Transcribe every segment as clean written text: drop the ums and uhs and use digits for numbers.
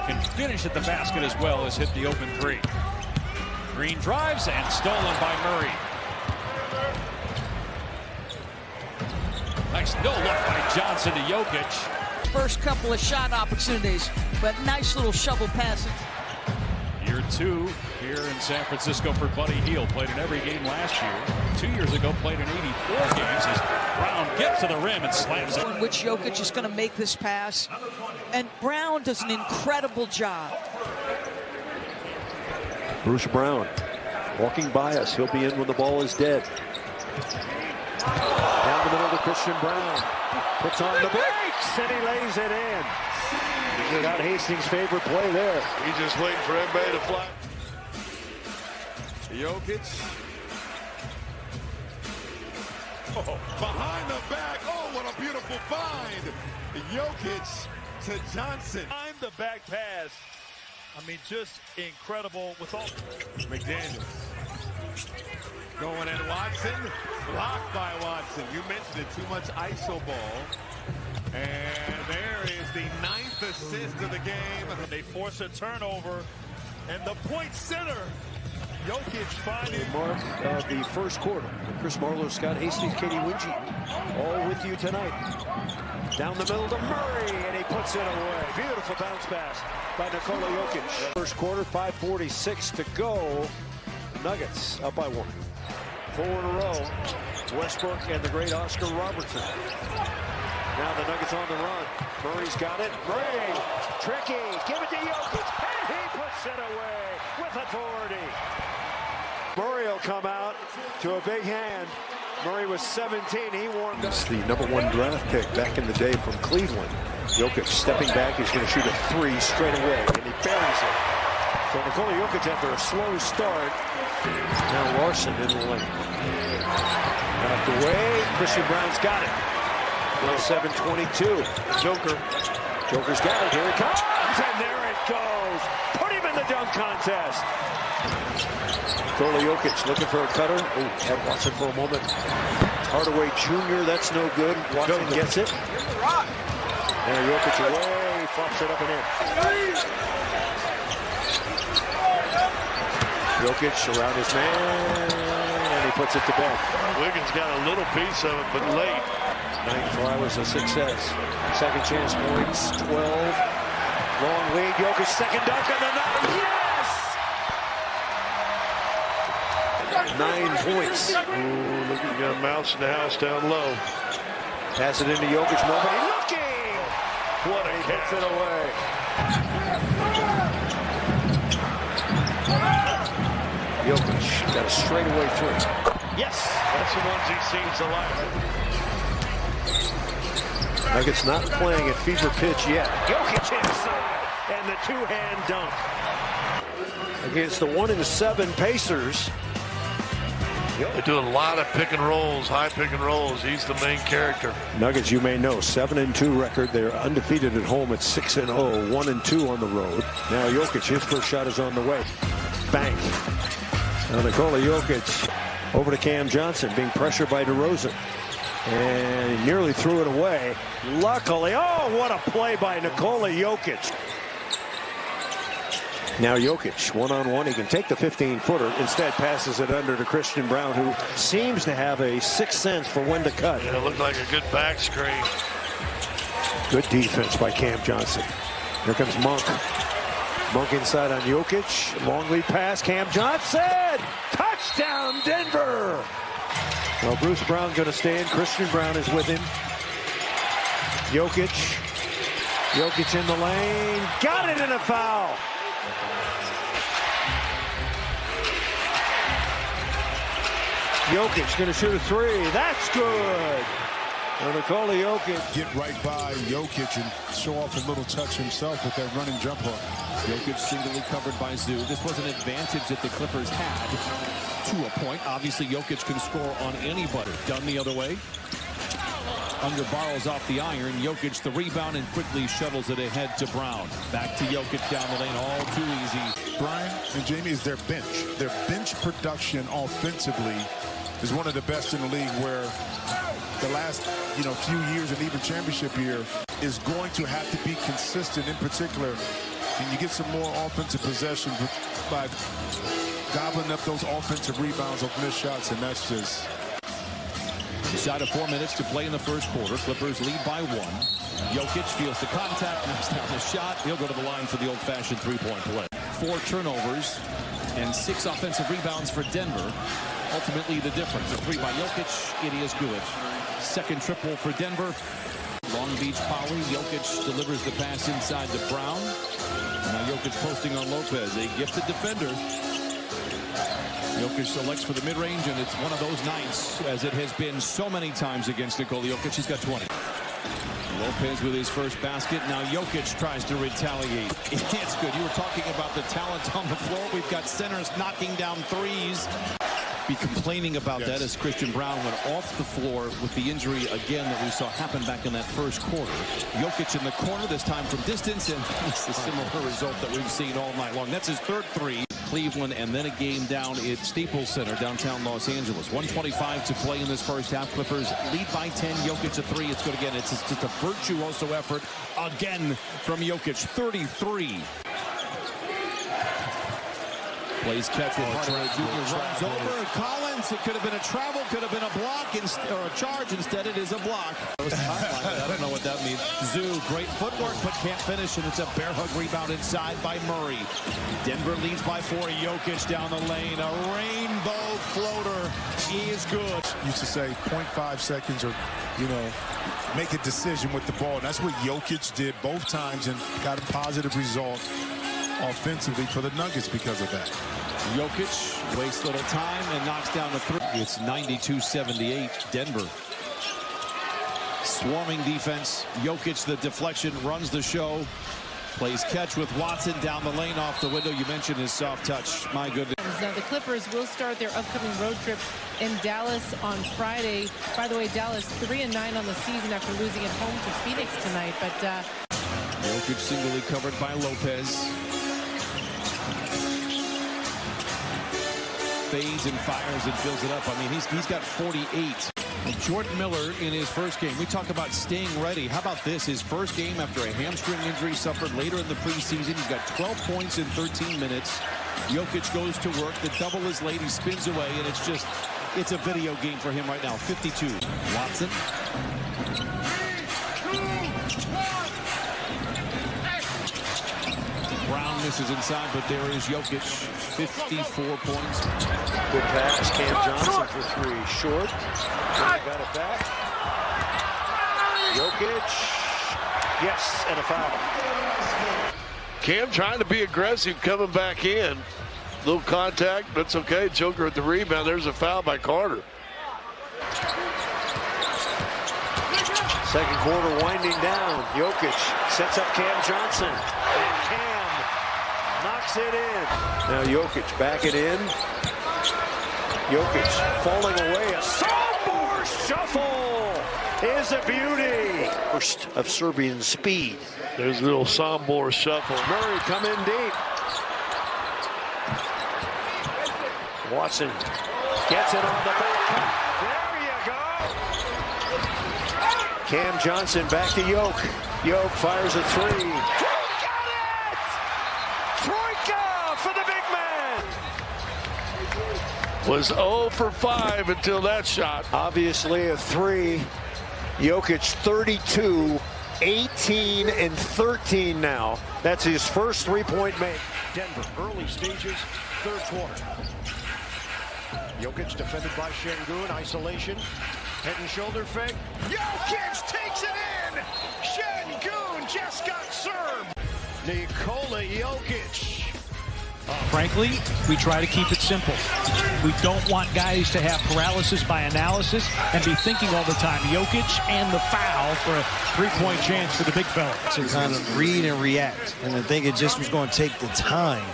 can finish at the basket as well as hit the open three. Green drives and stolen by Murray. Nice no look by Johnson to Jokic. First couple of shot opportunities, but nice little shovel passing. Year 2 here in San Francisco for Buddy Hield. Played in every game last year. 2 years ago, played in 84 games as Brown gets to the rim and slams it. In which Jokic is going to make this pass. And Brown does an incredible job. Bruce Brown walking by us. He'll be in when the ball is dead. Down the middle to Christian Brown. Puts on the brakes and he lays it in. Got Hastings' favorite play there. He's just waiting for everybody to fly. Jokic. Oh, behind the back. Oh, what a beautiful find. Jokic to Johnson. Behind the back pass. I mean, just incredible with all. McDaniels. Going at Watson. Blocked by Watson. You mentioned it. Too much ISO ball. And there is the 9th assist of the game. They force a turnover. And the point center. Jokic finding. Mark of the first quarter. Chris Marlowe, Scott Hastings, Katie Wingy, all with you tonight. Down the middle to Murray, and he puts it away. Beautiful bounce pass by Nikola Jokic. First quarter, 5:46 to go. Nuggets up by 1. 4 in a row. Westbrook and the great Oscar Robertson. Now the Nuggets on the run. Murray's got it. Murray, tricky. Give it to Jokic, and he puts it away with authority. Murray will come out to a big hand. Murray was 17. He warmed up. He's the #1 draft pick back in the day from Cleveland. Jokic stepping back. He's going to shoot a 3 straight away, and he buries it. So Nikola Jokic after a slow start. Now Larson in the lane. Knocked away. Christian Brown's got it. 7:22. Joker's got it. Here it comes. And there it goes. Put him in the dunk contest. Nikola Jokic looking for a cutter. Oh, had Watson for a moment. Hardaway Jr., that's no good. Watson gets it. There, Jokic away. Flops it up and in. Jokic around his man. And he puts it to bed. Wiggins got a little piece of it, but late. 9th try was a success. Second chance points, 12. Long lead, Jokic second dunk on the night. Yes! 9 points. Ooh, look, you got a mouse in the house down low. Pass it into Jokic, nobody looking. What a He catch. puts it away. Jokic got a straightaway 3. Yes, that's the ones he seems to like. Nuggets not playing at fever pitch yet. Jokic inside, and the 2-hand dunk. Against the 1-7 Pacers. They do a lot of pick and rolls, high pick and rolls. He's the main character. Nuggets, you may know, 7-2 record. They're undefeated at home at 6-0, 1-2 on the road. Now Jokic, his first shot is on the way. Bang. Now Nikola Jokic over to Cam Johnson, being pressured by DeRozan. And he nearly threw it away. Luckily, oh, what a play by Nikola Jokic. Now Jokic, one-on-one, he can take the 15-footer. Instead, passes it under to Christian Brown, who seems to have a sixth sense for when to cut. Yeah, it looked like a good back screen. Good defense by Cam Johnson. Here comes Monk. Monk inside on Jokic. Long lead pass, Cam Johnson. Touchdown, Denver. Well, Bruce Brown going to stay in. Christian Brown is with him. Jokic in the lane. Got it in a foul. Jokic going to shoot a 3. That's good. Well, Nikola Jokic. Get right by Jokic and show off a little touch himself with that running jump hook. Jokic singly covered by Zoo. This was an advantage that the Clippers had to a point. Obviously, Jokic can score on anybody. Done the other way. Under borrows off the iron. Jokic the rebound and quickly shovels it ahead to Brown. Back to Jokic down the lane. All too easy. Brian and Jamie is their bench. Their bench production offensively is one of the best in the league, where the last few years and even championship year is going to have to be consistent, in particular Can you get some more offensive possession by gobbling up those offensive rebounds of missed shots? And that's just... Inside of 4 minutes to play in the first quarter. Clippers lead by 1. Jokic feels the contact, knocks down the shot. He'll go to the line for the old-fashioned three-point play. 4 turnovers and 6 offensive rebounds for Denver. Ultimately, the difference. A 3 by Jokic. It is good. Second triple for Denver. Long Beach Poly. Jokic delivers the pass inside to Brown. Now Jokic posting on Lopez. A gifted defender. Jokic selects for the mid-range, and it's one of those nights, as it has been so many times against Nikola Jokic. He's got 20. Lopez with his first basket. Now Jokic tries to retaliate. It's good. You were talking about the talent on the floor. We've got centers knocking down threes. Be complaining about that as Christian Brown went off the floor with the injury again that we saw happen back in that first quarter. Jokic in the corner, this time from distance, and it's a similar result that we've seen all night long. That's his third 3. Cleveland, and then a game down at Staples Center, downtown Los Angeles. 1:25 to play in this first half. Clippers lead by 10. Jokic a 3. It's good again. It's just a virtuoso effort again from Jokic. 33. Plays catch with Hardaway Jr. runs over. Collins, it could have been a travel, could have been a block, or a charge. Instead, it is a block. I don't know what that means. Zoo, great footwork, but can't finish, and it's a bear hug rebound inside by Murray. Denver leads by 4. Jokic down the lane. A rainbow floater. He is good. Used to say 0.5 seconds or, you know, make a decision with the ball. And that's what Jokic did both times and got a positive result offensively for the Nuggets because of that. Jokic wastes little time and knocks down the 3. It's 92-78 Denver. Swarming defense. Jokic, the deflection, runs the show. Plays catch with Watson down the lane off the window. You mentioned his soft touch. My goodness. Now the Clippers will start their upcoming road trip in Dallas on Friday. By the way, Dallas 3-9 on the season after losing at home to Phoenix tonight. But Jokic singly covered by Lopez. Fades and fires and fills it up. I mean, he's got 48. And Jordan Miller in his first game. We talk about staying ready. How about this? His first game after a hamstring injury suffered later in the preseason. He's got 12 points in 13 minutes. Jokic goes to work. The double is late. He spins away, and it's a video game for him right now. 52. Watson. Brown misses inside, but there is Jokic. 54 points. Good pass. Cam Johnson for 3. Short. Got it back. Jokic. Yes, and a foul. Cam trying to be aggressive coming back in. Little contact, but it's okay. Joker at the rebound. There's a foul by Carter. Second quarter winding down. Jokic sets up Cam Johnson. And Cam knocks it in. Now Jokic back it in. Jokic falling away. A sophomore shuffle is a beauty. First of Serbian speed. There's a little Sombor shuffle. Murray come in deep. Watson gets it on the back. There you go. Cam Johnson back to Yoke. Yoke fires a 3. Got it! Troika for the big man. Was 0 for 5 until that shot. Obviously a 3. Jokic 32, 18 and 13 now. That's his first 3-point make. Denver, early stages, third quarter. Jokic defended by Şengün, isolation, head and shoulder fake. Jokic takes it in! Şengün just got served! Nikola Jokic. Frankly, we try to keep it simple. We don't want guys to have paralysis by analysis and be thinking all the time, Jokic and the foul for a 3-point chance for the big fella. To kind of read and react. And I think it just was going to take the time.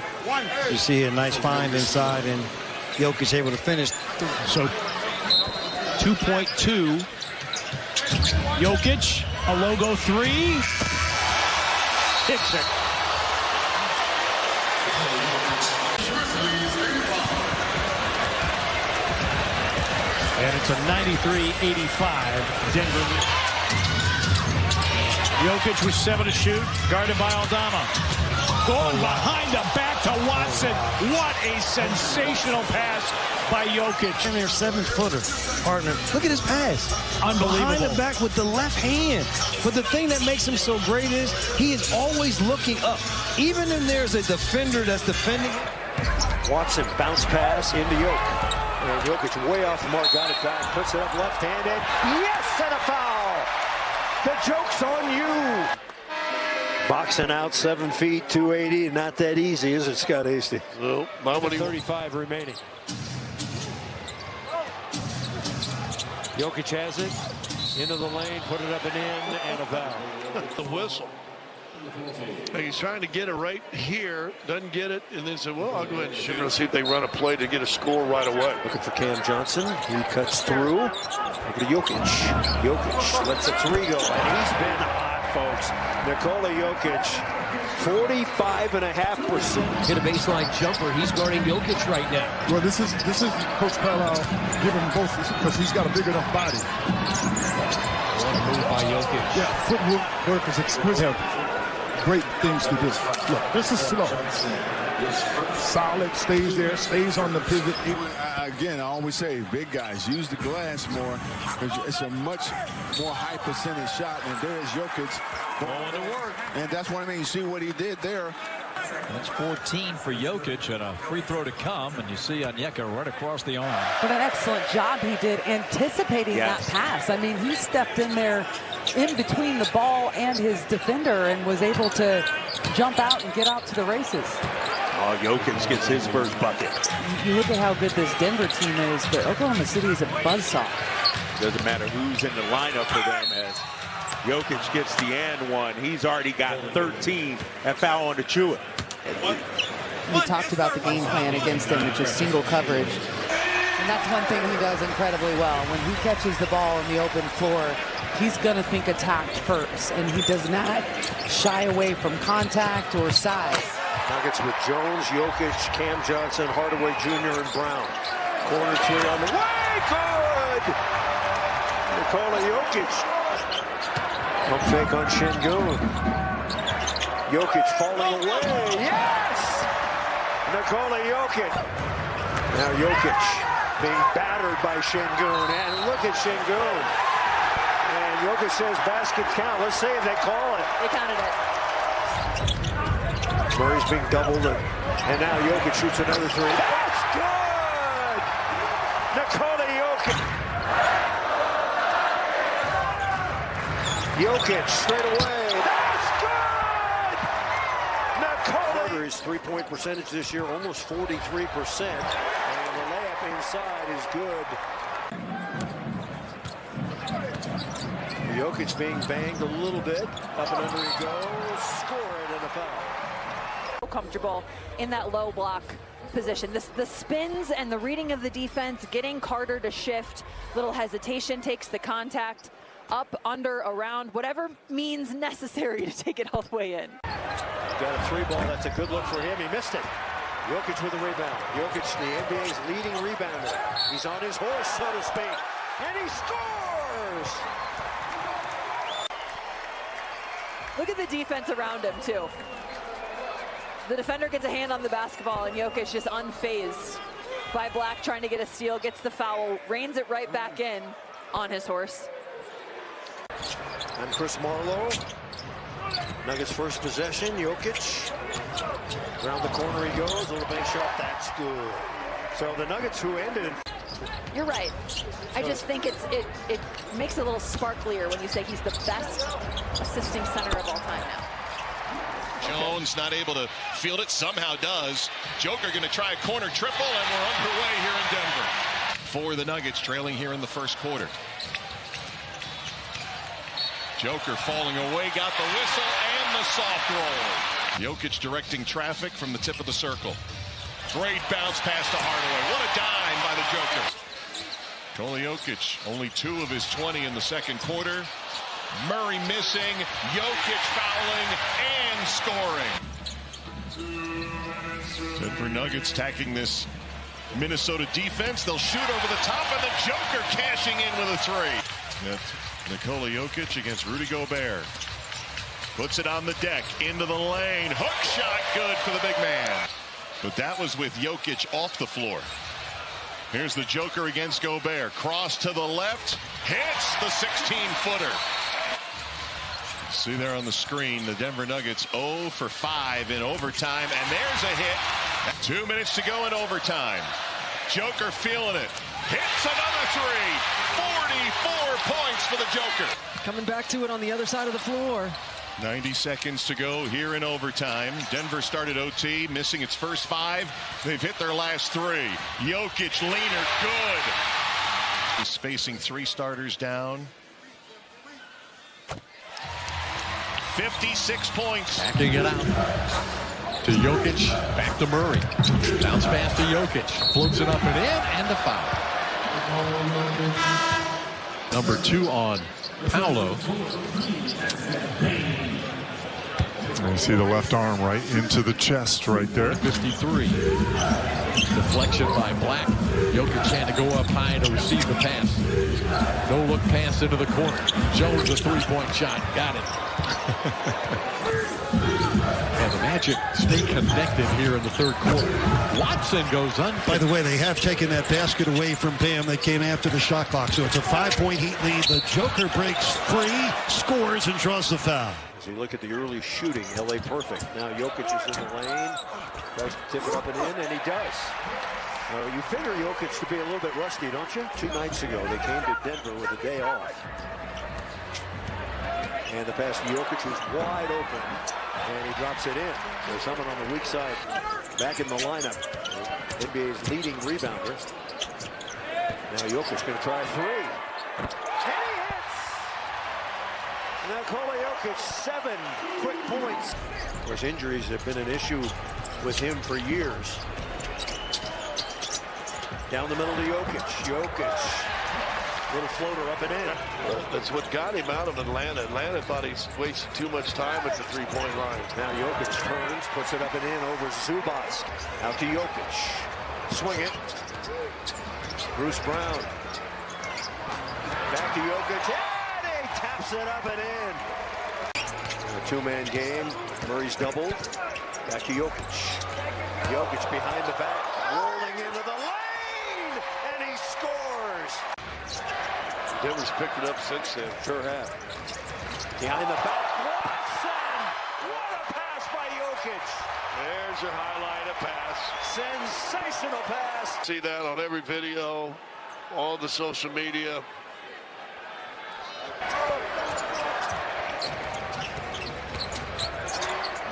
You see a nice find inside, and Jokic able to finish. So 2.2. Jokic, a logo 3. Hits it. And it's a 93-85 Denver. Jokic with 7 to shoot, guarded by Aldama. Going behind the back to Watson. What a sensational pass by Jokic. And their 7-footer partner. Look at his pass. Unbelievable. Behind the back with the left hand. But the thing that makes him so great is he is always looking up. Even when there's a defender that's defending. Watson bounce pass into Jokic. And Jokic way off the mark, got it back, puts it up left-handed. Yes, and a foul! The joke's on you! Boxing out 7 feet, 280. Not that easy, is it, Scott Hasty? No, not when he... 35 remaining. Jokic has it. Into the lane, put it up and in, and a foul. The whistle. He's trying to get it right here, doesn't get it, and then said, well, I'll go ahead and shoot. Let's see if they run a play to get a score right away. Looking for Cam Johnson. He cuts through. Over to Jokic. Jokic lets a 3 go, and he's been hot, folks. Nikola Jokic, 45.5%. Hit a baseline jumper. He's guarding Jokic right now. Well, this is Coach Carlisle giving him both because he's got a big enough body. What a move by Jokic. Yeah, footwork is exquisite. Great things to do. Look, this is slow. Solid, stays there, stays on the pivot. Again, I always say, big guys, use the glass more. It's a much more high percentage shot, and there's Jokic going to work. And that's what I mean. You see what he did there. That's 14 for Jokic, and a free throw to come, and you see Onyeka right across the arm. What an excellent job he did anticipating that pass. I mean, he stepped in there in between the ball and his defender and was able to jump out and get out to the races. Oh, Jokic gets his first bucket. You look at how good this Denver team is, but Oklahoma City is a buzzsaw. Doesn't matter who's in the lineup for them as Jokic gets the and one. He's already got 13 and foul on the Chua. We talked about the game plan against him, which is single coverage. And that's one thing he does incredibly well. When he catches the ball on the open floor, he's going to think attack first, and he does not shy away from contact or size. Nuggets with Jones, Jokic, Cam Johnson, Hardaway Jr., and Brown. Corner 3 on the way. Good! Nikola Jokic. Pump fake on Şengün. Jokic falling away. Yes! Nikola Jokic. Now Jokic being battered by Şengün. And look at Şengün. And Jokic says baskets count. Let's see if they call it. They counted it. Murray's being doubled. And now Jokic shoots another 3. That's good! Nikola Jokic. Jokic straight away. That's good! Nikola. His three-point percentage this year, almost 43%. And the layup inside is good. Jokic being banged a little bit. Up and under he goes. Score it and a foul. Comfortable in that low block position. The spins and the reading of the defense, getting Carter to shift. Little hesitation, takes the contact. Up, under, around, whatever means necessary to take it all the way in. Got a 3 ball. That's a good look for him. He missed it. Jokic with a rebound. Jokic, the NBA's leading rebounder. He's on his horse, so to speak. And he scores! Look at the defense around him, too. The defender gets a hand on the basketball, and Jokic just unfazed by Black trying to get a steal, gets the foul, reins it right back in on his horse. And Chris Marlowe. Nuggets first possession. Jokic. Around the corner he goes. A little bank shot. That's good. So the Nuggets who ended. You're right. I just think it makes it a little sparklier when you say he's the best assisting center of all time now. Jones not able to field it, somehow does. Joker going to try a corner triple, and we're underway here in Denver. For the Nuggets, trailing here in the first quarter. Joker falling away, got the whistle and the soft roll. Jokic directing traffic from the tip of the circle. Great bounce pass to Hardaway. What a dime by the Joker. Nikola Jokic, only 2 of his 20 in the second quarter. Murray missing, Jokic fouling and scoring. Denver Nuggets attacking this Minnesota defense. They'll shoot over the top, and the Joker cashing in with a 3. That's Nikola Jokic against Rudy Gobert. Puts it on the deck, into the lane. Hook shot good for the big man. But that was with Jokic off the floor. Here's the Joker against Gobert. Cross to the left. Hits the 16-footer. See there on the screen, the Denver Nuggets 0 for 5 in overtime. And there's a hit. 2 minutes to go in overtime. Joker feeling it. Hits another three. 44 points for the Joker. Coming back to it on the other side of the floor. 90 seconds to go here in overtime. Denver started OT, missing its first 5. They've hit their last 3. Jokic, leaner, good. He's facing 3 starters down. 56 points. Backing it out to Jokic, back to Murray. Bounce pass to Jokic. Floats it up and in, and the foul. Number 2 on Paolo. And you see the left arm right into the chest right there. 53. Deflection by Black. Jokic had to go up high to receive the pass. No look pass into the corner. Jones a 3-point shot. Got it. And the Magic stay connected here in the third quarter. Watson goes unfinished. By the way, they have taken that basket away from Bam. They came after the shot clock, so it's a 5-point Heat lead. The Joker breaks free, scores, and draws the foul. As you look at the early shooting, LA perfect. Now Jokic is in the lane, tries to tip it up and in, and he does. You figure Jokic to be a little bit rusty, don't you? 2 nights ago, they came to Denver with a day off. And the pass to Jokic was wide open, and he drops it in. There's someone on the weak side back in the lineup. NBA's leading rebounder. Now Jokic going to try 3. And he hits! Nikola Jokic, 7 quick points. Of course, injuries have been an issue with him for years. Down the middle to Jokic. Jokic. Little floater up and in. Well, that's what got him out of Atlanta. Atlanta thought he's wasted too much time at the 3-point line. Now Jokic turns, puts it up and in over Zubac. Out to Jokic. Swing it. Bruce Brown. Back to Jokic. And he taps it up and in. A 2-man game. Murray's doubled. Back to Jokic. Jokic behind the back. Rolling into the lane. And he scores. Denver's picked it up since then. Sure have. Behind the back. Watson! What a pass by Jokic. There's your highlight, a pass. Sensational pass. See that on every video, all the social media.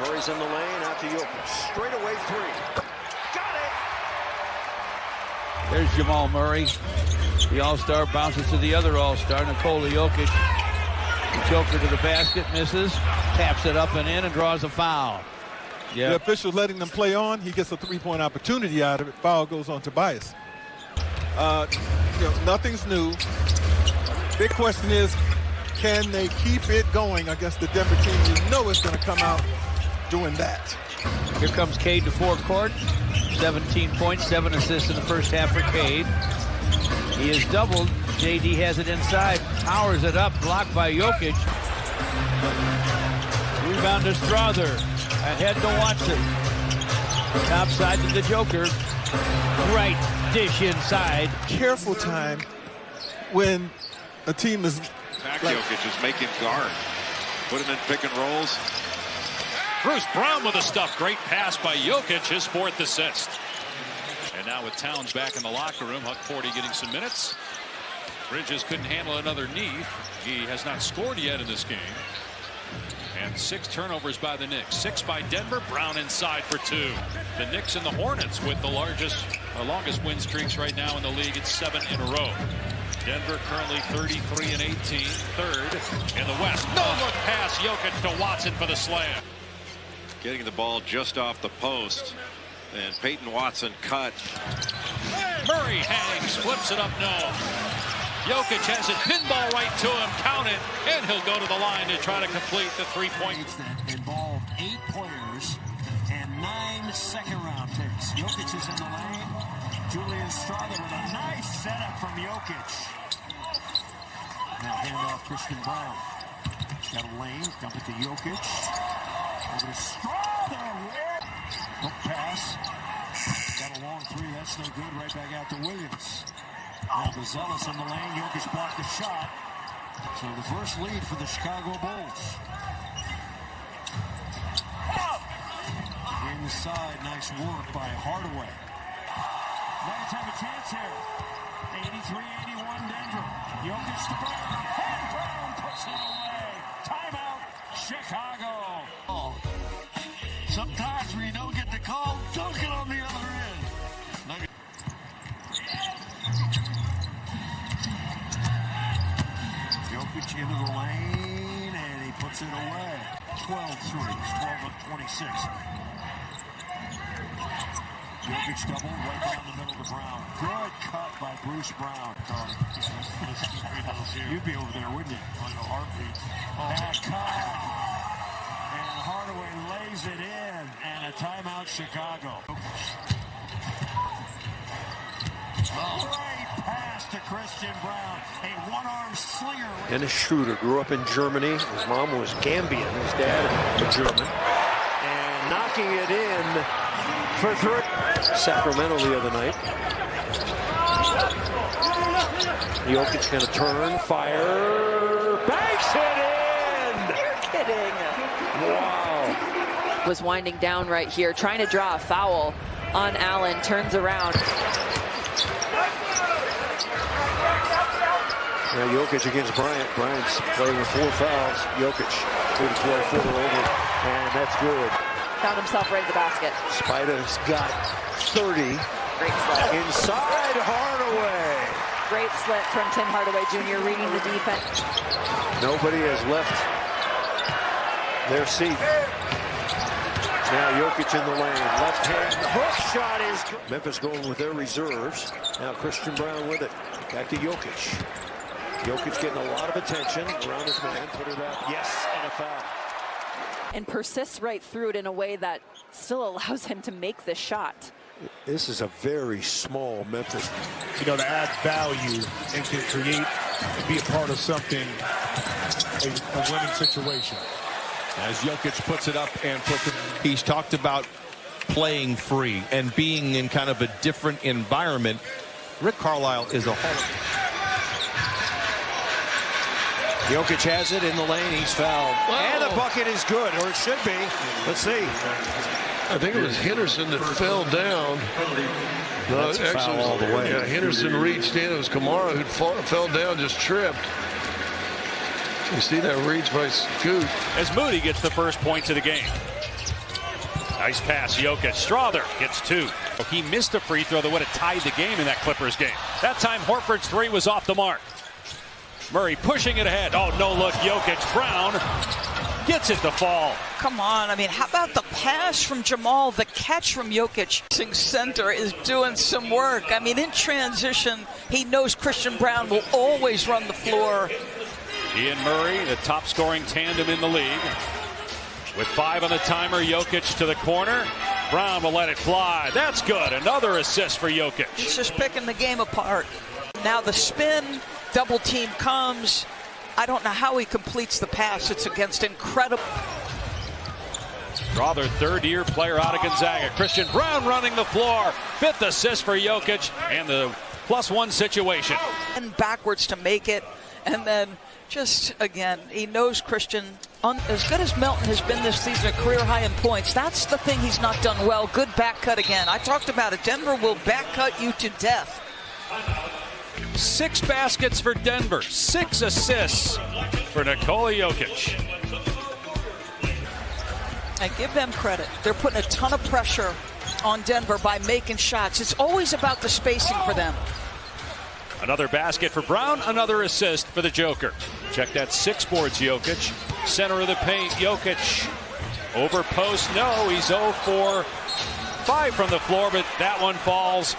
Murray's in the lane, out to Jokic. Straight away 3. Got it! There's Jamal Murray. The All-Star bounces to the other All-Star, Nikola Jokic. The Joker to the basket, misses, taps it up and in, and draws a foul. The official letting them play on. He gets a 3-point opportunity out of it. Foul goes on Tobias. Nothing's new. Big question is, can they keep it going against the Denver team? You know it's going to come out doing that. Here comes Cade to forecourt. 17 points, 7 assists in the first half for Cade. He is doubled. JD has it inside. Powers it up. Blocked by Jokic. Rebound to Strother. Ahead to Watson. Top side to the Joker. Right dish inside. Careful time when a team is... Jokic is making guard. Put him in pick and rolls. Bruce Brown with the stuff. Great pass by Jokic, his 4th assist. And now with Towns back in the locker room, Huck 40 getting some minutes. Bridges couldn't handle another knee. He has not scored yet in this game. And 6 turnovers by the Knicks. 6 by Denver. Brown inside for 2. The Knicks and the Hornets with the longest win streaks right now in the league. It's 7 in a row. Denver currently 33-18, 3rd in the West. No look pass. Jokic to Watson for the slam. Getting the ball just off the post. And Peyton Watson cut. Murray hangs, flips it up, no. Jokic has it, pinball right to him, count it, and he'll go to the line to try to complete the 3-point. That involved 8 players and 9 second-round picks. Jokic is in the lane. Julian Strother with a nice setup from Jokic. Now hand off Christian Brown. Got a lane, dump it to Jokic. Over to Strother. Hook pass. Got a long three, that's no good. Right back out to Williams. Now Zealous in the lane. Jokic blocked the shot. So the first lead for the Chicago Bulls. In the side, nice work by Hardaway. Nuggets have a chance here. 83-81 Denver. Jokic to Brown. And Brown puts it away. Timeout, Chicago. Sometimes when you don't get the call, dunk it on the other end. Jokic into the lane, and he puts it away. 12 threes, 12 of 26. Jokic double, right down the middle to Brown. Good cut by Bruce Brown. You'd be over there, wouldn't you? On the heartbeat. Bad cut. And Hardaway lays it in. And a timeout, Chicago. Great pass to Christian Brown. A one-arm slinger. Dennis Schroeder grew up in Germany. His mom was Gambian. His dad was German. And knocking it in for three. Sacramento the other night. Jokic going to turn, fire, banks it in! You're kidding. Wow. Was winding down right here, trying to draw a foul on Allen, turns around. Now Jokic against Bryant. Bryant's playing with 4 fouls. Jokic, 12-footer over, and that's good. Found himself right in the basket. Spida's got 30. Great slip. Inside Hardaway. Great slip from Tim Hardaway Jr. reading the defense. Nobody has left their seat. Now Jokic in the lane. Left hand hook shot is good. Memphis going with their reserves. Now Christian Brown with it. Back to Jokic. Jokic getting a lot of attention around his man. Put it up. Yes, and a foul. And persists right through it in a way that still allows him to make the shot. This is a very small Memphis. You know, to add value and to create and be a part of something, a winning situation. As Jokic puts it up and he's talked about playing free and being in kind of a different environment. Rick Carlisle is a Jokic has it in the lane. He's fouled. Whoa. And the bucket is good, or it should be. Let's see. I think it was Henderson that fell down. No, that's actually all the way. Yeah, Henderson reached in. It was Kamara who fell down, just tripped. You see that reach by Scoot. As Moody gets the first points of the game. Nice pass, Jokic. Strother gets 2. He missed a free throw that would have tied the game in that Clippers game. That time Horford's 3 was off the mark. Murray pushing it ahead. Oh, no look, Jokic. Brown gets it to fall. Come on, I mean, how about the pass from Jamal, the catch from Jokic? Center is doing some work. I mean, in transition, he knows Christian Brown will always run the floor. He and Murray, the top scoring tandem in the league. With 5 on the timer, Jokic to the corner. Brown will let it fly. That's good. Another assist for Jokic. He's just picking the game apart. Now the spin, double team comes. I don't know how he completes the pass. It's against incredible. Strother, third-year player out of Gonzaga. Christian Brown running the floor. 5th assist for Jokic, and the +1 situation. And backwards to make it, and then just again, he knows Christian. As good as Melton has been this season, a career high in points. That's the thing he's not done well. Good back cut again. I talked about it. Denver will back cut you to death. 6 baskets for Denver. 6 assists for Nikola Jokic. And give them credit. They're putting a ton of pressure on Denver by making shots. It's always about the spacing for them. Another basket for Brown, another assist for the Joker. Check that 6 boards, Jokic. Center of the paint, Jokic. Over post, no, he's 0 for 5 from the floor, but that one falls.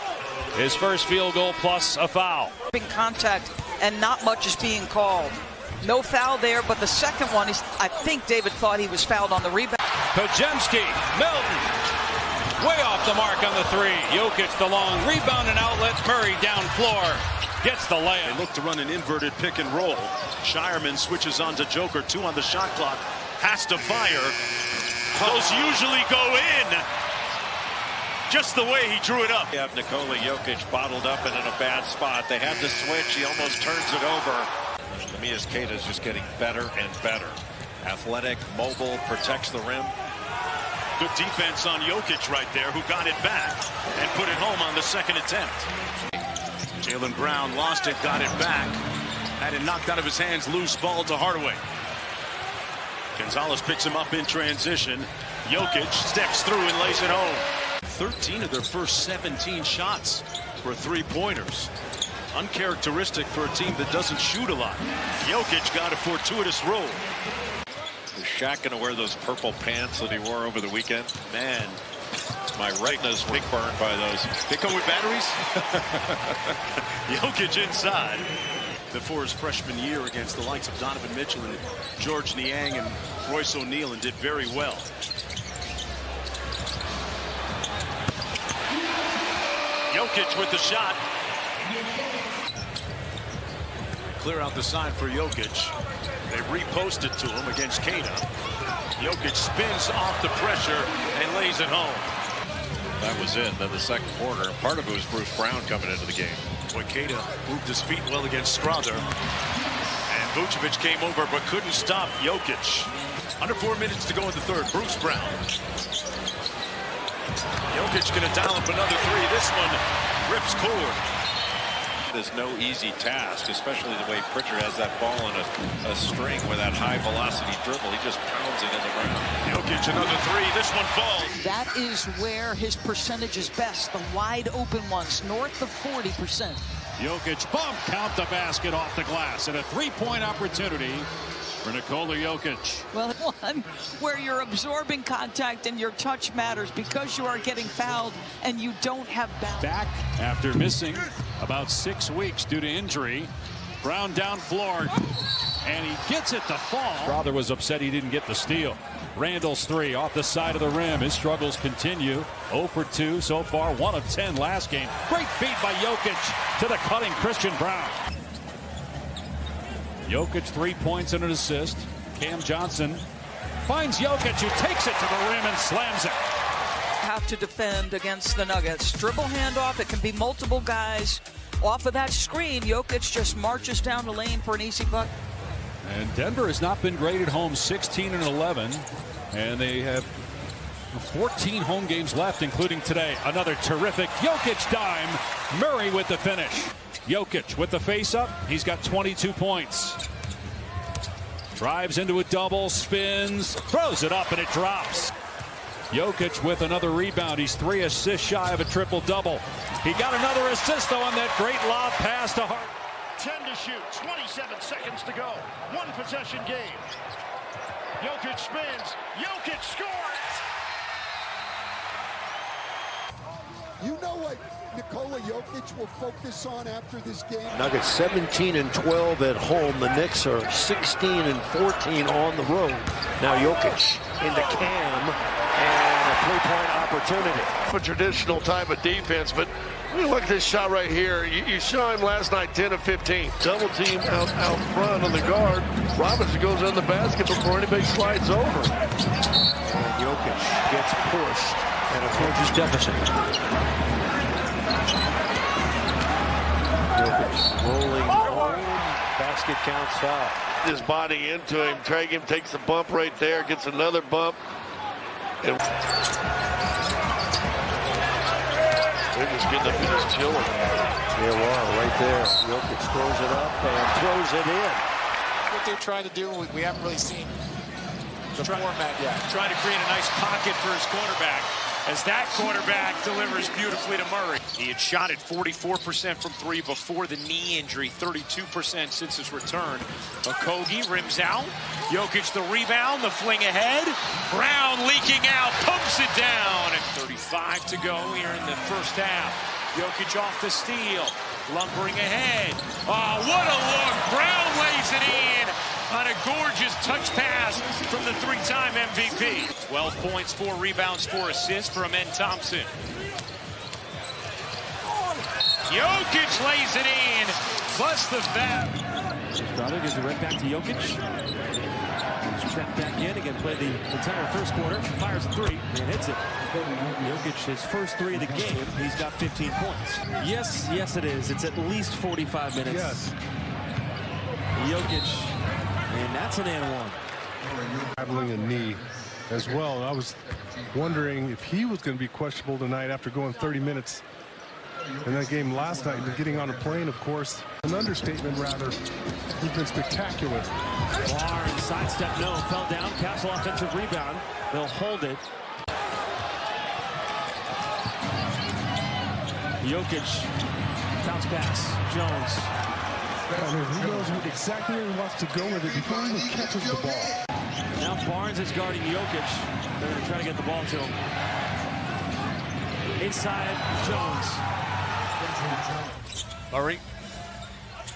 His first field goal plus a foul. Big contact, and not much is being called. No foul there, but the second one, I think David thought he was fouled on the rebound. Podziemski, Melton, way off the mark on the 3. Jokic the long rebound and outlet. Murray down floor. Gets the layup. They look to run an inverted pick and roll. Shireman switches on to Joker. 2 on the shot clock. Has to fire. Those usually go in. Just the way he drew it up. You have Nikola Jokic bottled up and in a bad spot. They had the switch. He almost turns it over. Tomias Keita is just getting better and better. Athletic, mobile, protects the rim. Good defense on Jokic right there, who got it back and put it home on the second attempt. Jaylen Brown lost it, got it back. Had it knocked out of his hands, loose ball to Hardaway. Gonzalez picks him up in transition. Jokic steps through and lays it home. 13 of their first 17 shots were three-pointers. Uncharacteristic for a team that doesn't shoot a lot. Jokic got a fortuitous roll. Is Shaq going to wear those purple pants that he wore over the weekend? Man, my retina's big burned by those. they come with batteries? Jokic inside. Before his freshman year against the likes of Donovan Mitchell and George Niang and Royce O'Neal, and did very well. Jokic with the shot. Clear out the side for Jokic. They repost it to him against Keita. Jokic spins off the pressure and lays it home. That was it. Then the second quarter. Part of it was Bruce Brown coming into the game. Boy, Keita moved his feet well against Strother. And Vucevic came over but couldn't stop Jokic. Under 4 minutes to go in the third. Bruce Brown. Jokic going to dial up another three. This one rips cord. There's no easy task, especially the way Pritchard has that ball in a string with that high velocity dribble. He just pounds it in the ground. Jokic another three. This one falls. That is where his percentage is best. The wide open ones, north of 40%. Jokic bump, count the basket off the glass, and a three-point opportunity for Nikola Jokic. Well, one where you're absorbing contact and your touch matters because you are getting fouled and you don't have balance. Back after missing about 6 weeks due to injury. Brown down floor, and he gets it to fall. Strother was upset he didn't get the steal. Randall's three off the side of the rim. His struggles continue. 0 for 2 so far, 1 of 10 last game. Great feed by Jokic to the cutting Christian Brown. Jokic 3 points and an assist. Cam Johnson finds Jokic, who takes it to the rim and slams it. Have to defend against the Nuggets. Dribble handoff. It can be multiple guys. Off of that screen, Jokic just marches down the lane for an easy bucket. And Denver has not been great at home, 16 and 11, and they have 14 home games left, including today. Another terrific Jokic dime. Murray with the finish. Jokic with the face-up. He's got 22 points. Drives into a double, spins, throws it up, and it drops. Jokic with another rebound. He's 3 assists shy of a triple-double. He got another assist, though, on that great lob pass to Hart. 10 to shoot, 27 seconds to go. 1 possession game. Jokic spins. Jokic scores. You know what Nikola Jokic will focus on after this game? Nuggets 17 and 12 at home. The Knicks are 16 and 14 on the road. Now Jokic into Cam, and a three-point opportunity. A traditional type of defense, but look at this shot right here. You saw him last night, 10 of 15. Double team out front on the guard. Robinson goes on the basket before anybody slides over. And Jokic gets pushed and approaches deficit. Jokic rolling home. Basket counts foul. His body into him. Tragan takes a bump right there, gets another bump. And they're just getting up and just chilling. Yeah, well, right there. Jokic throws it up and throws it in. What they're trying to do, we haven't really seen the format yet. Trying to create a nice pocket for his quarterback, as that quarterback delivers beautifully to Murray. He had shot at 44% from 3 before the knee injury, 32% since his return. Okogie rims out. Jokic the rebound, the fling ahead. Brown leaking out, pumps it down. And 35 to go here in the first half. Jokic off the steal, lumbering ahead. Oh, what a look. Brown lays it in on a gorgeous touch pass from the 3-time MVP. 12 points, 4 rebounds, 4 assists for Amen Thompson. Jokic lays it in busts the fab. Goddard gives it right back to Jokic. Check back in again. Played the entire first quarter. Fires a three and hits it. Jokic, his first three of the game. He's got 15 points. Yes, it is. It's at least 45 minutes. Yes. Jokic, and that's an and one. Battling a knee as well. I was wondering if he was going to be questionable tonight after going 30 minutes in that game last night and getting on a plane, of course. An understatement, rather. He's been spectacular. Barnes, sidestep, no, fell down. Castle offensive rebound. They'll hold it. Jokic, bounce pass, Jones. I mean, he knows exactly where he wants to go with it before he even catches the ball. Now Barnes is guarding Jokic. They're going to try to get the ball to him. Inside, Jones. Murray.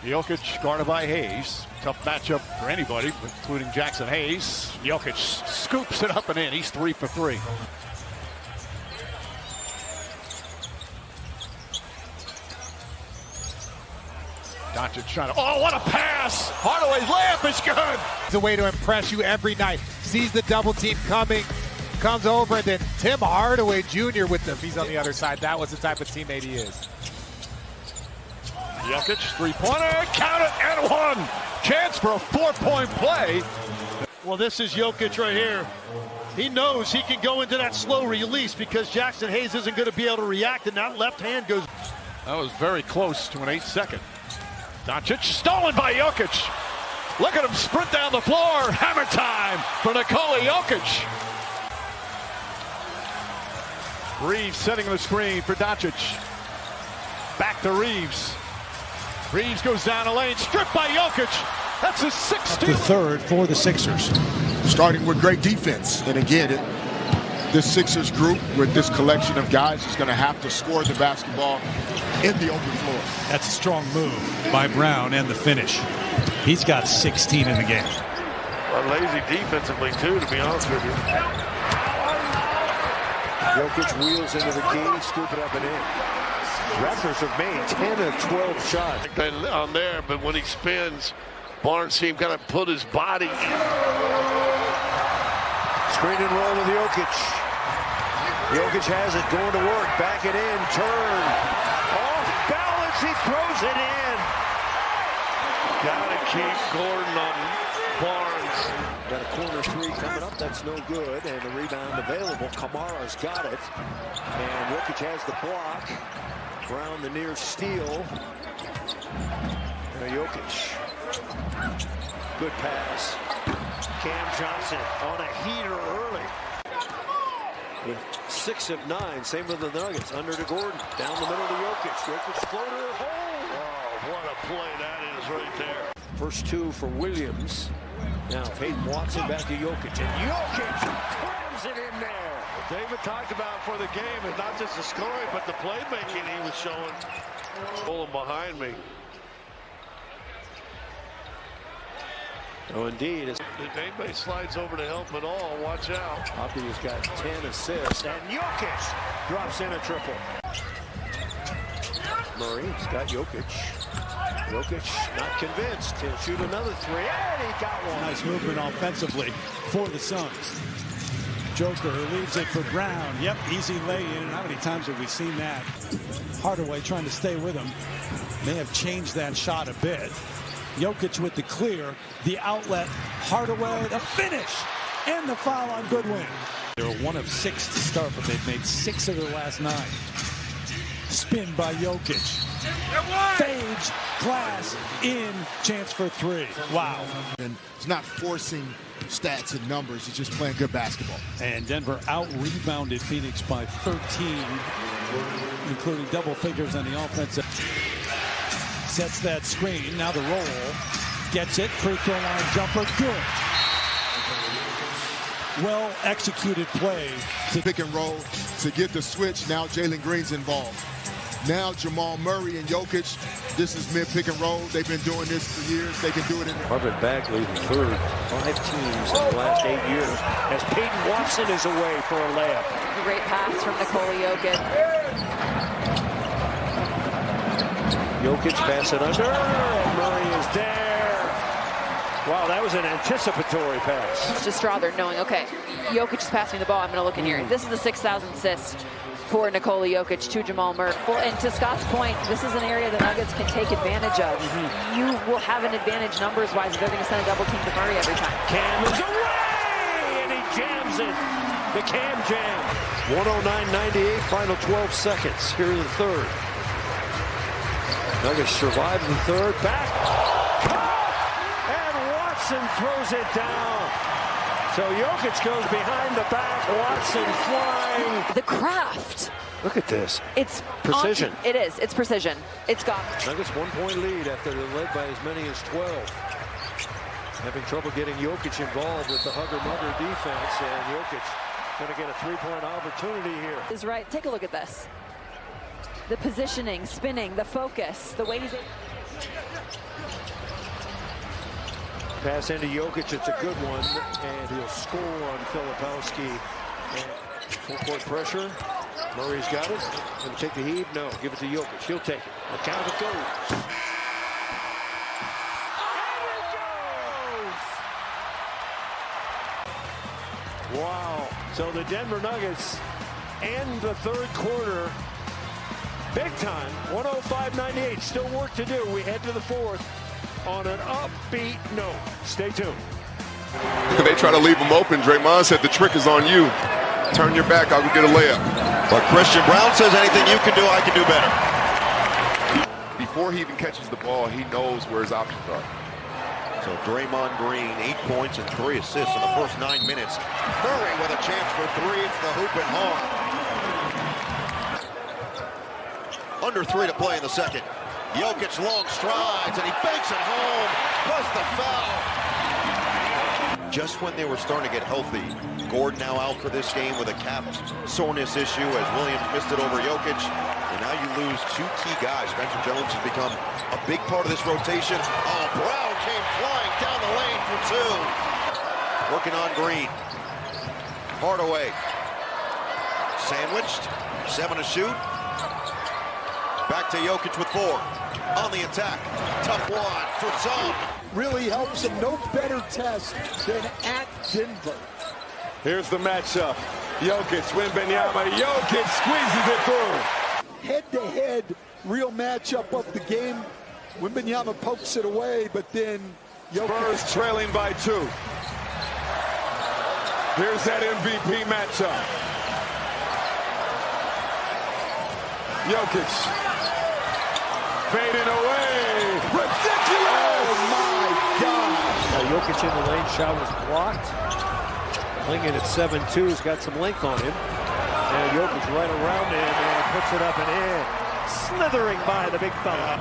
Jokic guarded by Hayes. Tough matchup for anybody, including Jackson Hayes. Jokic scoops it up and in. He's 3 for 3. Jokic trying to, oh, what a pass! Hardaway's layup is good! It's a way to impress you every night. Sees the double team coming, comes over, and then Tim Hardaway Jr. with the, he's on the other side. That was the type of teammate he is. Jokic, three-pointer, count it, and one! Chance for a 4-point play. Well, this is Jokic right here. He knows he can go into that slow release because Jackson Hayes isn't going to be able to react, and that left hand goes. That was very close to an 8-second. Doncic, stolen by Jokic. Look at him sprint down the floor. Hammer time for Nikola Jokic. Reeves setting the screen for Doncic. Back to Reeves. Reeves goes down a lane, stripped by Jokic. That's his 6th steal. The third for the Sixers. Starting with great defense. And again, this Sixers group with this collection of guys is going to have to score the basketball in the open floor. That's a strong move by Brown and the finish. He's got 16 in the game. Lazy defensively, too, to be honest with you. Jokic wheels into the key, scoop it up and in. Raptors have made 10 of 12 shots. On there, but when he spins, Barnes seemed kind of put his body in. Screen and roll with Jokic. Jokic has it, going to work, back it in, turn. Off balance, he throws it in. Gotta keep Gordon on Barnes. Got a corner three coming up, that's no good, and the rebound available. Kamara's got it, and Jokic has the block. Brown the near steal. Jokic. Good pass. Cam Johnson on a heater early. With 6 of 9, same with the Nuggets. Under to Gordon. Down the middle to Jokic. Jokic floater. Oh, what a play that is right there. First 2 for Williams. Now Peyton Watson back to Jokic. And Jokic crams it in there. David talked about for the game is not just the scoring, but the playmaking he was showing. Pulling behind me. Oh, indeed. If anybody slides over to help at all, watch out. Hoppy has got 10 assists, and Jokic drops in a triple. Murray's got Jokic. Jokic not convinced. He'll shoot another 3, and he got one. Nice movement offensively for the Suns. Joker leaves it for Brown. Yep, easy lay-in. How many times have we seen that? Hardaway trying to stay with him. May have changed that shot a bit. Jokic with the clear, the outlet, Hardaway, the finish, and the foul on Goodwin. They're 1 of 6 to start, but they've made 6 of their last 9. Spin by Jokic. Fades, glass, in, chance for 3. Wow. And it's not forcing stats and numbers, he's just playing good basketball. And Denver out-rebounded Phoenix by 13, including double figures on the offensive. Sets that screen, now the roll, gets it, free throw line jumper, good. Well executed play. Pick and roll to get the switch, now Jalen Green's involved. Now Jamal Murray and Jokic, this is mid pick and roll. They've been doing this for years. They can do it in Marvin Bagley, the third, 5 teams in the last 8 years, as Peyton Watson is away for a layup. Great pass from Nikola Jokic. Jokic pass it under, and Murray is there. Wow, that was an anticipatory pass. It's just draw there knowing, okay, Jokic is passing the ball, I'm going to look in here. This is the 6,000th assist for Nikola Jokic to Jamal Murray. Well, and to Scott's point, this is an area the Nuggets can take advantage of. You will have an advantage numbers-wise if they're going to send a double team to Murray every time. Cam is away, and he jams it. The Cam jam. 109.98, final 12 seconds here in the third. Nuggets survive the third. Back. And Watson throws it down. So Jokic goes behind the back. Watson flying. The craft. Look at this. It's precision. It is. It's precision. It's gone. Nuggets 1-point lead after they're led by as many as 12. Having trouble getting Jokic involved with the hugger-mugger defense. And Jokic going to get a three-point opportunity here. Is right. Take a look at this. The positioning, spinning, the focus, the way he's... Pass into Jokic, it's a good one, and he'll score on Filipowski. Full-court pressure. Murray's got it. Going to take the heave? No, give it to Jokic. He'll take it. The count it goes. Wow. So the Denver Nuggets end the third quarter big time. 105-98. Still work to do. We head to the fourth on an upbeat note. Stay tuned. They try to leave him open. Draymond said the trick is on you. Turn your back, I'll get a layup. But Christian Brown says anything you can do, I can do better. Before he even catches the ball, he knows where his options are. So Draymond Green, 8 points and 3 assists in the first 9 minutes. Murray with a chance for 3. It's the hoop and hard. Under 3 to play in the second. Jokic long strides and he banks it home. Plus the foul. Just when they were starting to get healthy, Gordon now out for this game with a calf soreness issue as Williams missed it over Jokic. And now you lose 2 key guys. Spencer Jones has become a big part of this rotation. Oh, Brown came flying down the lane for 2. Working on Green. Hardaway. Sandwiched. 7 to shoot. Back to Jokic with 4. On the attack. Tough one for some. Really helps him. No better test than at Denver. Here's the matchup. Jokic, Wembanyama. Jokic squeezes it through. Head-to-head, real matchup of the game. Wembanyama pokes it away, but then Jokic... Spurs trailing by 2. Here's that MVP matchup. Jokic. Fading away. Ridiculous! Oh, my God. Jokic in the lane. Shot was blocked. Lingen at 7'2". He's got some length on him. And Jokic right around him and puts it up and in. Slithering by the big fella.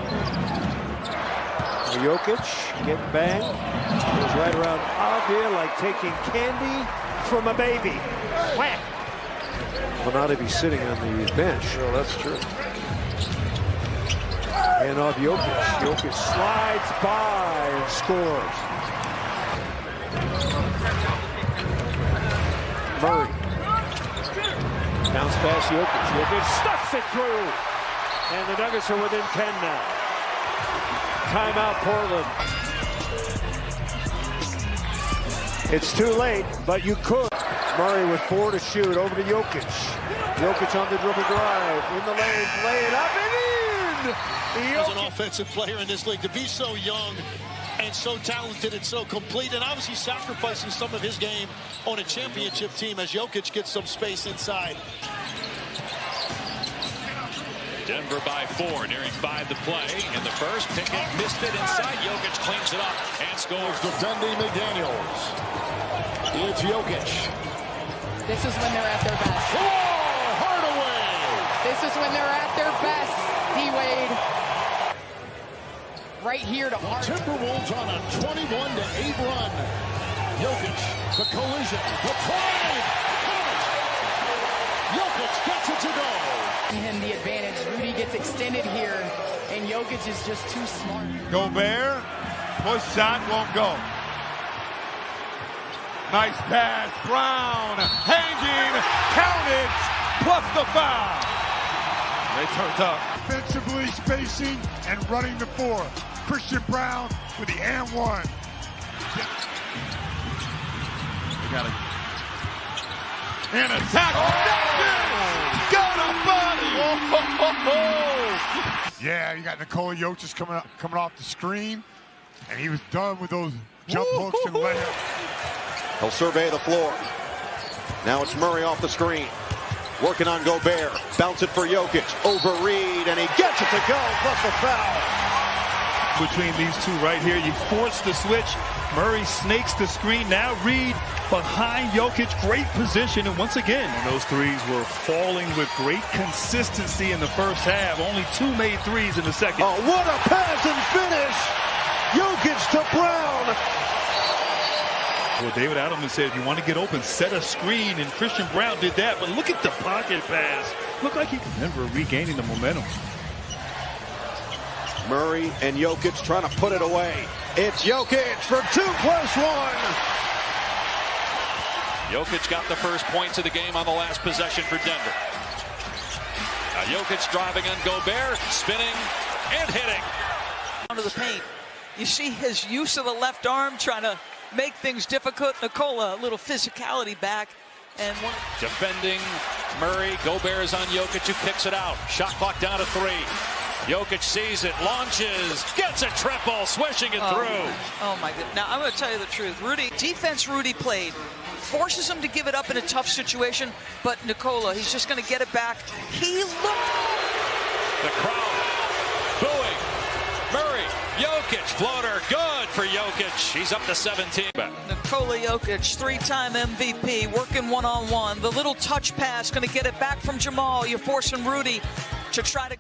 Jokic getting banged. Goes right around Avdia like taking candy from a baby. Whack! Will not be sitting on the bench. Oh, that's true. And off Jokic. Jokic slides by and scores. Murray. Bounce pass Jokic. Jokic stuffs it through. And the Nuggets are within 10 now. Timeout Portland. It's too late, but you could. Murray with 4 to shoot. Over to Jokic. Jokic on the dribble drive. In the lane. Lay it up and in. As an offensive player in this league, to be so young and so talented and so complete, and obviously sacrificing some of his game on a championship team as Jokic gets some space inside. Denver by 4, nearing 5 to play in the first. Pickett missed it inside. Jokic cleans it up and scores. Defending McDaniels. It's Jokic. This is when they're at their best. Oh, Hardaway. This is when they're at their best. D-Wade. Right here to Hardaway. Timberwolves on a 21-8 run. Jokic, the collision, the play. Jokic gets it to go. Him the advantage. Rudy gets extended here, and Jokic is just too smart. Gobert, push shot won't go. Nice pass, Brown, hanging, counted, plus the foul. They turned up. Defensively spacing and running the four. Christian Brown with the and one. They got it. And a tackle. Got a body. Yeah, you got Nikola Jokic coming off the screen, and he was done with those jump hooks and layups. He'll survey the floor. Now it's Murray off the screen. Working on Gobert. Bounce it for Jokic. Over Reed, and he gets it to go, plus the foul. Between these two right here, you force the switch. Murray snakes the screen. Now Reed behind Jokic. Great position. And once again, those threes were falling with great consistency in the first half. Only 2 made threes in the second. Oh, what a pass and finish. Jokic to Brown. Well, David Adelman said if you want to get open, set a screen. And Christian Brown did that. But look at the pocket pass. Looked like he Denver regaining the momentum. Murray and Jokic trying to put it away. It's Jokic for 2+1. Jokic got the first points of the game on the last possession for Denver. Now Jokic driving on Gobert, spinning and hitting. Onto the paint. You see his use of the left arm trying to make things difficult. Nikola, a little physicality back. And one defending Murray. Gobert is on Jokic, who kicks it out. Shot clock down to 3. Jokic sees it, launches, gets a triple, swishing it through. Oh my goodness. Now I'm going to tell you the truth. Rudy played. Forces him to give it up in a tough situation, but Nikola, he's just going to get it back. He looked. The crowd booing. Murray, Jokic, floater, good for Jokic. He's up to 17. Nikola Jokic, 3-time MVP, working one-on-one. The little touch pass, going to get it back from Jamal. You're forcing Rudy to try to